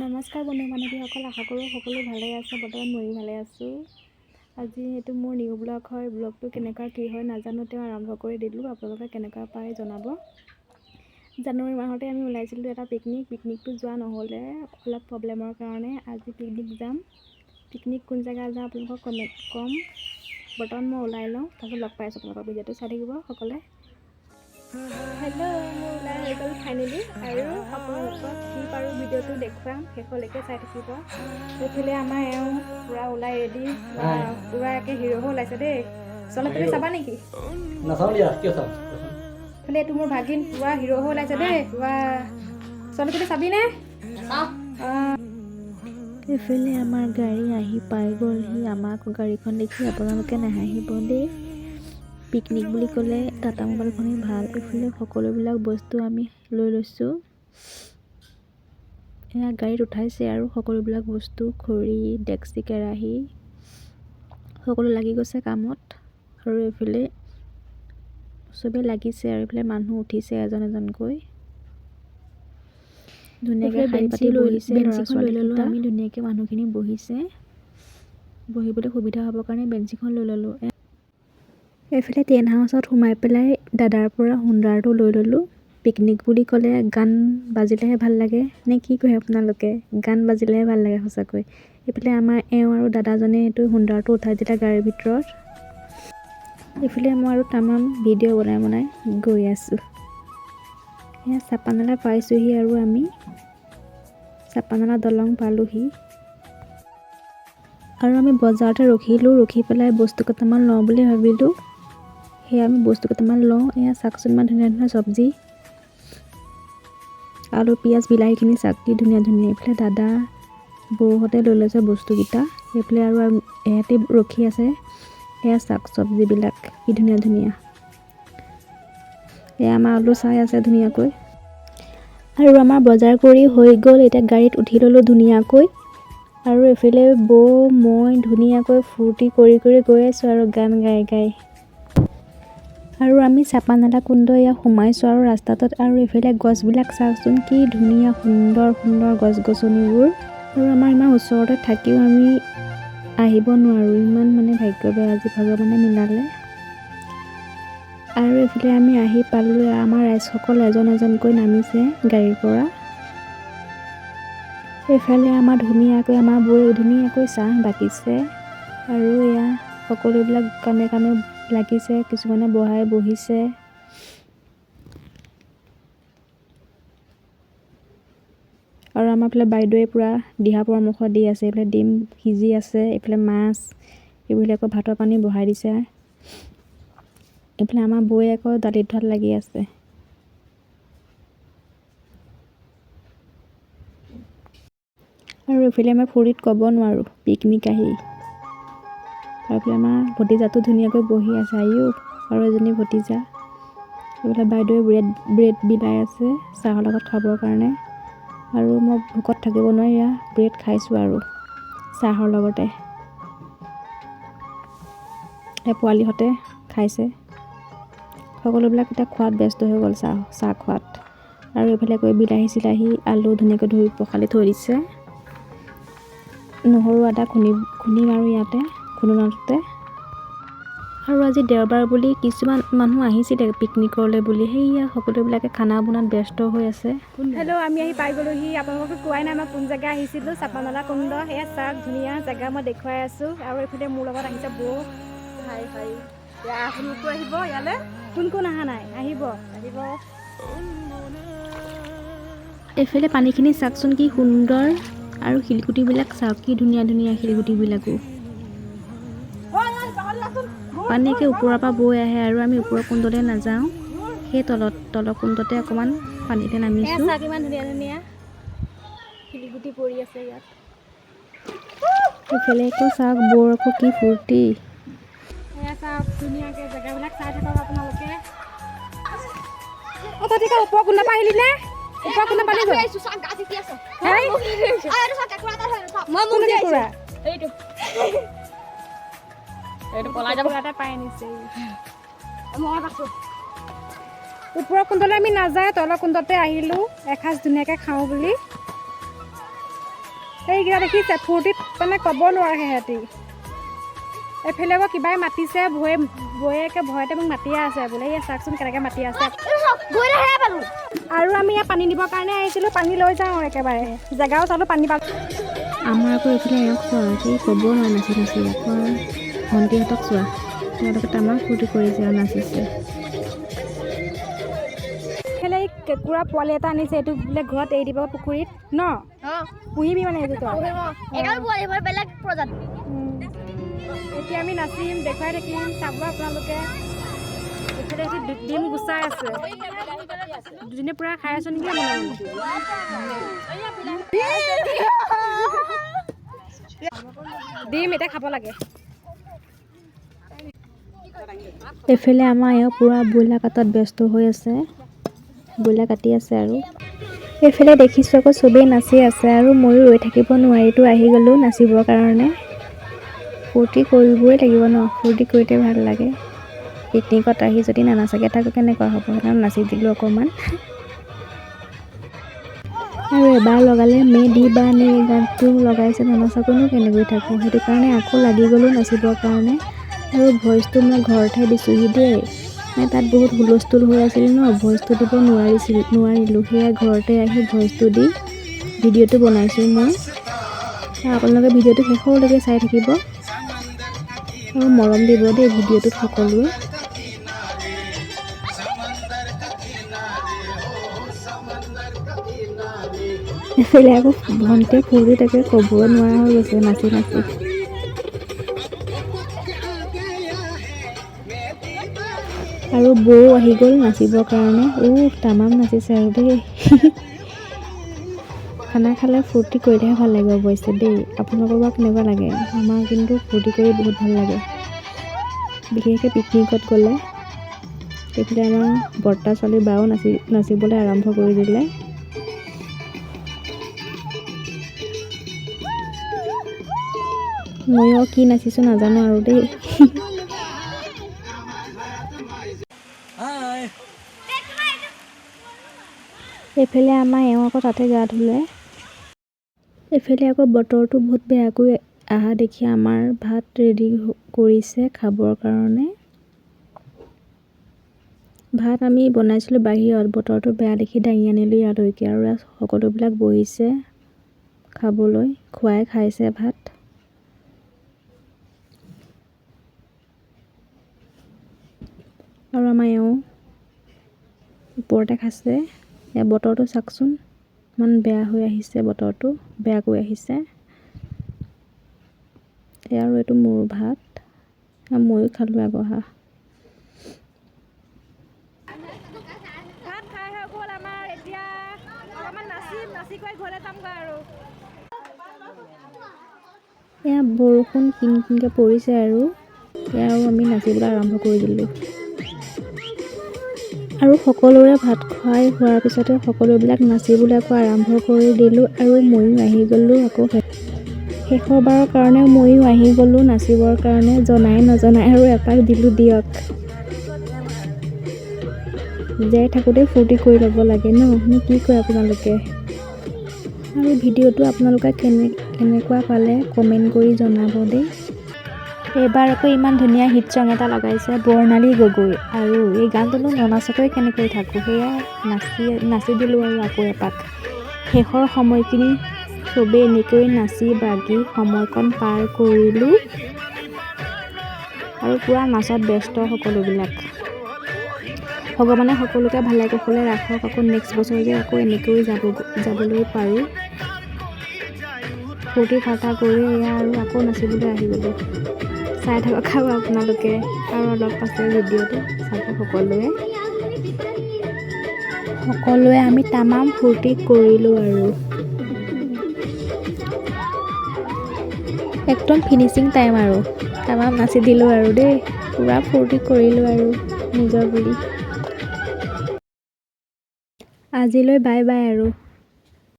নমস্কাৰ বন্ধু বান্ধৱীসকল, আশা কৰোঁ সকলো ভালে আছে। বৰ্তমান ময়ো ভালে আছোঁ। আজি এইটো মোৰ নিউ ব্লগ হয়। ব্লগটো কেনেকুৱা কি হয় নাজানো, তেওঁ আৰম্ভ কৰি দিলোঁ। আপোনালোকে কেনেকুৱা পায় জনাব। জানুৱাৰী মাহতে আমি ওলাইছিলোঁ এটা পিকনিকটো যোৱা নহ'লে অলপ প্ৰব্লেমৰ কাৰণে। আজি পিকনিক যাম। পিকনিক কোন জেগা যাওঁ আপোনালোকক কম। বৰ্তমান মই ওলাই লওঁ, তাৰপিছত লগ পাই আছোঁ আপোনালোকৰ। ভিডিঅ'টো চাই থাকিব সকলে। হেল্ল', মোৰ ওলাই হৈ গ'ল ফাইনেলি, আৰু আপোনালোকক কি পাৰোঁ ভিডিঅ'টো দেখুৱাম, শেষলৈকে চাই থাকিব। এইফালে আমাৰ এওঁ পূৰা ওলাই ৰেডি, পূৰা একে হিৰ' হৈ ওলাইছে দেই। চলে তুমি চাবা নেকি? নাচাওঁ দিয়া, কিয় চাওঁ? এইফালে এইটো মোৰ ভাগিন পূৰা হিৰ' হৈ ওলাইছে দেই। চলে তুমি চাবিনে? এইফালে আমাৰ গাড়ী আহি পাই গ'লহি। আমাক গাড়ীখন দেখি আপোনালোকে নাহাঁহিব দেই। পিকনিক বুলি ক'লে টাটা মোবাইলখনেই ভাল। এইফালে সকলোবিলাক বস্তু আমি লৈ লৈছোঁ। এয়া গাড়ীত উঠাইছে আৰু সকলোবিলাক বস্তু, খৰি, ডেক্সি, কেৰাহী সকলো লাগি গৈছে কামত। আৰু এইফালে চবেই লাগিছে, আৰু এইফালে মানুহ উঠিছে এজন এজনকৈ। ধুনীয়াকৈ শাৰী পাতি বহিছে। বেঞ্চিখন লৈ ল'লোঁ আমি, ধুনীয়াকৈ মানুহখিনি বহিছে। বহিবলৈ সুবিধা হ'বৰ কাৰণে বেঞ্চিখন লৈ ল'লোঁ। এইফালে টেণ্ট হাউচত সোমাই পেলাই দাদাৰ পৰা হুণ্ডাৰটো লৈ ল'লোঁ। পিকনিক বুলি ক'লে গান বাজিলেহে ভাল লাগে নে কি কয় আপোনালোকে? গান বাজিলেহে ভাল লাগে সঁচাকৈ। এইফালে আমাৰ এওঁ আৰু দাদাজনে এইটো হুণ্ডাৰটো উঠাই দিলে গাড়ীৰ ভিতৰত। এইফালে মই আৰু তামাম ভিডিঅ' বনাই গৈ আছোঁ। এয়া চাপানালা পাইছোঁহি, আৰু আমি চাপানালা দলং পালোঁহি। আৰু আমি বজাৰতে ৰখিলোঁ। ৰখি পেলাই বস্তু কেইটামান লওঁ বুলি ভাবিলোঁ। সেয়া আমি বস্তু কেইটামান লওঁ। এয়া চাওকচোন, ইমান ধুনীয়া ধুনীয়া চব্জি, আলু, পিঁয়াজ, বিলাহীখিনি চাক কি ধুনীয়া ধুনীয়া। এইফালে দাদা বৌহঁতে লৈ লৈছে বস্তুকেইটা। এইফালে আৰু এহঁতি ৰখি আছে। এয়া চাওক চব্জিবিলাক কি ধুনীয়া ধুনীয়া। এয়া আমাৰ আলু চাই আছে ধুনীয়াকৈ। আৰু আমাৰ বজাৰ কৰি হৈ গ'ল। এতিয়া গাড়ীত উঠি ল'লোঁ ধুনীয়াকৈ। আৰু এইফালে বৌ মই ধুনীয়াকৈ ফূৰ্তি কৰি গৈ আছোঁ আৰু গান গাই। আৰু আমি চাপানালা কুণ্ড এয়া সোমাইছোঁ আৰু ৰাস্তাটোত। আৰু এইফালে গছবিলাক চাওকচোন কি ধুনীয়া, সুন্দৰ সুন্দৰ গছ গছনিবোৰ। আৰু আমাৰ ইমান ওচৰতে থাকিও আমি আহিব নোৱাৰোঁ, ইমান মানে ভাগ্য বেয়া আজি ভগৱানে মিলালে। আৰু এইফালে আমি আহি পালোঁ। আমাৰ ৰাইজসকল এজন এজনকৈ নামিছে গাড়ীৰ পৰা। এইফালে আমাৰ ধুনীয়াকৈ আমাৰ বৌয়ে ধুনীয়াকৈ চাহ বাকিছে। আৰু এয়া সকলোবিলাক কামে কামে লাগিছে, কিছুমানে বহিছে। আৰু আমাৰ ফালে বাইদেৱে পূৰা দিহা পৰামৰ্শ দি আছে। এইফালে ডিম সিজি আছে, এইফালে মাছ, এইবিলাক আকৌ ভাতৰ পানী বহাই দিছে। এইফালে আমাৰ বৌয়ে আকৌ দালিত ভাত লাগি আছে। আৰু এইফালে আমাৰ ফুৰিত ক'ব নোৱাৰোঁ পিকনিক আহি। আৰু এইফালে আমাৰ ভতিজাটো ধুনীয়াকৈ বহি আছে। আৰু এজনী ভতিজা। এইফালে বাইদেৱে ব্ৰেড বিলাই আছে চাহৰ লগত খাবৰ কাৰণে। আৰু মই ভোকত থাকিব নোৱাৰি এয়া ব্ৰেড খাইছোঁ আৰু চাহৰ লগতে। পোৱালিহঁতে খাইছে। সকলোবিলাক এতিয়া খোৱাত ব্যস্ত হৈ গ'ল, চাহ খোৱাত। আৰু এইফালে কৈ বিলাহী চিলাহী আলু ধুনীয়াকৈ ধুই পখালি থৈ দিছে। নহৰু আদা খুন্দিম আৰু ইয়াতে খুন্দনাটোতে। আৰু আজি দেওবাৰ বুলি কিছুমান মানুহ আহিছিলে পিকনিকলৈ বুলি। সেয়া সকলোবিলাকে খানা বনোৱাত ব্যস্ত হৈ আছে। হেল্ল', আমি আহি পাই গ'লোহি। আপোনালোকক কোৱাই নাই মই কোন জেগা আহিছিলোঁ। চাপানালা কুণ্ড। সেয়া চাওক ধুনীয়া জেগা মই দেখুৱাই আছোঁ। আৰু এইফালে মোৰ লগত আহিছে বৌ। আপোনালোকো আহিব ইয়ালৈ। কোন কোন অহা নাই? আহিব। এইফালে পানীখিনি চাওকচোন কি সুন্দৰ। আৰু শিলগুটিবিলাক চাওক কি ধুনীয়া ধুনীয়া শিলগুটিবিলাকো। পানী একে ওপৰৰ পৰা বৈ আহে। আৰু আমি ওপৰৰ কুণ্ডলৈ নাযাওঁ, সেই তলৰ কুণ্ডতে অকণমান পানীতে নামিছোঁ। কিমান ধুনীয়া ধুনীয়া শিলগুটি পৰি আছে ইয়াত। এইফালে আকৌ চাওক বৌৰ আকৌ কি ফূৰ্তি। এয়া চাওক ধুনীয়াকৈ জেগাবিলাক চাই থাকক আপোনালোকে। ওপৰ কুণ্ড পৰা আহিলি নে? ওপৰ কুণ্ড পালি গ'ল। ওপৰৰ কুণ্ডলৈ আমি নাযাওঁ, তলৰ কুণ্ডতে আহিলোঁ এসাঁজ ধুনীয়াকৈ খাওঁ বুলি। এইকেইটা দেখিছে ফূৰ্তিত মানে ক'ব নোৱাৰে সিহঁতি এফালে আকৌ কিবাই মাতিছে বৌয়েকে ভয়তে মোক মাতিয়ে আছে বোলে এই চাওকচোন কেনেকৈ মাতি আছে আৰু আমি ইয়াত পানী দিবৰ কাৰণে আহিছিলোঁ পানী লৈ যাওঁ একেবাৰে জেগাও চালোঁ পানী পালোঁ আমাৰ আকৌ এইফালে এওক চোৱা কি ক'ব নোৱাৰে নাচি নাচি আকৌ ভণ্টিহঁতক চোৱা সিহঁতকে তামাম ফূৰ্তি কৰিছে আৰু নাচিছে এইফালে এই কেঁকুৰা পোৱালি এটা আনিছে এইটো বোলে ঘৰত এৰি দিব পুখুৰীত ন পুহিবি মানে এইটো বেলেগ প্ৰজাতি এতিয়া আমি নাচিম দেখুৱাই থাকিম চাব আপোনালোকে এইফালে ডিম গুচাই আছে দুজনী পূৰা খাই আছো নেকি ডিম এতিয়া খাব লাগে এইফালে আমাৰ এওঁ পূৰা ব্ৰইলাৰ কাটাত ব্যস্ত হৈ আছে ব্ৰইলাৰ কাটি আছে আৰু এইফালে দেখিছোঁ আকৌ চবেই নাচি আছে আৰু ময়ো ৰৈ থাকিব নোৱাৰিতো আহি গ'লোঁ নাচিবৰ কাৰণে ফূৰ্তি কৰিবই লাগিব ন ফূৰ্তি কৰিতে ভাল লাগে পিকনিকত আহি যদি নানাচাকৈ থাকোঁ কেনেকুৱা হ'ব সেইকাৰণে নাচি দিলোঁ অকণমান আৰু এবাৰ লগালে মে দি বা নে গানটো লগাইছে নানাচাকৈনো কেনেকৈ থাকোঁ সেইটো কাৰণে আকৌ লাগি গ'লোঁ নাচিবৰ কাৰণে আৰু ভইচটো মই ঘৰতহে দিছোঁহি দেই মানে তাত বহুত হুলস্থুল হৈ আছিল ন ভইচটো দিব নোৱাৰিলোঁ সেয়া ঘৰতে আহি ভইচটো দি ভিডিঅ'টো বনাইছোঁ মই আপোনালোকে ভিডিঅ'টো শেষলৈকে চাই থাকিব আৰু মৰম দিব দেই ভিডিঅ'টোত সকলোৱে এইফালে আকৌ ভণ্টিয়ে ফূৰ্তি তাকে ক'বই নোৱাৰা হৈ গৈছে নাচি নাচি আৰু বৌ আহি গ'ল নাচিবৰ কাৰণে তামাম নাচিছে আৰু দেই খানা খালে ফূৰ্তি কৰিলেহে ভাল লাগে অৱশ্যে দেই আপোনালোকৰ বা কেনেকুৱা লাগে আমাৰ কিন্তু ফূৰ্তি কৰি বহুত ভাল লাগে বিশেষকৈ পিকনিকত গ'লে এইফালে আমাৰ বৰ্তা ছোৱালী বাও নাচিবলৈ আৰম্ভ কৰি দিলে ময়ো কি নাচিছোঁ নাজানো আৰু দেই এইফালে আমাৰ এওঁ আকৌ তাতে গা ধুলে এইফালে আকৌ বতৰটো বহুত বেয়াকৈ অহা দেখি আমাৰ ভাত ৰেডি কৰিছে খাবৰ কাৰণে ভাত আমি বনাইছিলোঁ বাহিৰত বতৰটো বেয়া দেখি দাঙি আনিলোঁ ইয়ালৈকে আৰু সকলোবিলাক বহিছে খাবলৈ খুৱাই খাইছে ভাত আৰু আমাৰ এওঁ ওপৰতে খাইছে বতৰটো চাওকচোন ইমান বেয়া হৈ আহিছে বতৰটো বেয়াকৈ আহিছে আৰু এইটো মোৰ ভাত ময়ো খালোঁ আগবঢ়া ভাত খাই হৈ গ'ল আমাৰ এতিয়া অকণমান নাচি কৰি ঘৰলৈ যামগৈ আৰু এয়া বৰষুণ কিন কিনকৈ পৰিছে আৰু আমি নাচিবলৈ আৰম্ভ কৰি দিলোঁ আৰু সকলোৰে ভাত খুৱাই হোৱাৰ পিছতে সকলোবিলাক নাচিবলৈ আকৌ আৰম্ভ কৰি দিলোঁ আৰু ময়ো আহি গ'লোঁ আকৌ শেষৰবাৰৰ কাৰণে ময়ো আহি গ'লোঁ নাচিবৰ কাৰণে জনাই নজনাই আৰু এপাক দিলোঁ দিয়ক জীয়াই থাকোঁতে ফূৰ্তি কৰি ল'ব লাগে ন কি কয় আপোনালোকে আৰু ভিডিঅ'টো আপোনালোকে কেনেকুৱা পালে কমেণ্ট কৰি জনাব দেই এইবাৰ আকৌ ইমান ধুনীয়া হিট চং এটা লগাইছে বৰ্ণালী গগৈ আৰু এই গানটোনো ননাচাকৈ কেনেকৈ থাকোঁ সেয়া নাচি দিলোঁ আৰু আকৌ এপাক শেষৰ সময়খিনি চবেই এনেকৈ নাচি বাগি সময়কণ পাৰ কৰিলোঁ আৰু পূৰা নাচত ব্যস্ত সকলোবিলাক ভগৱানে সকলোকে ভালে কুশলে ৰাখক আকৌ নেক্সট বছৰ যে আকৌ এনেকৈ যাবলৈ পাৰোঁ ফূৰ্তি ফাৰ্তা কৰি এয়া আৰু আকৌ নাচিবলৈ আহি গ'লোঁ চাই থাকক আৰু আপোনালোকে আৰু অলপ আছে ভিডিঅ'টো চাব সকলোৱে আমি তামাম ফূৰ্তি কৰিলোঁ আৰু একদম ফিনিচিং টাইম আৰু তামাম নাচি দিলোঁ আৰু দেই পূৰা ফূৰ্তি কৰিলোঁ আৰু নিজৰ বুলি আজিলৈ বাই বাই আৰু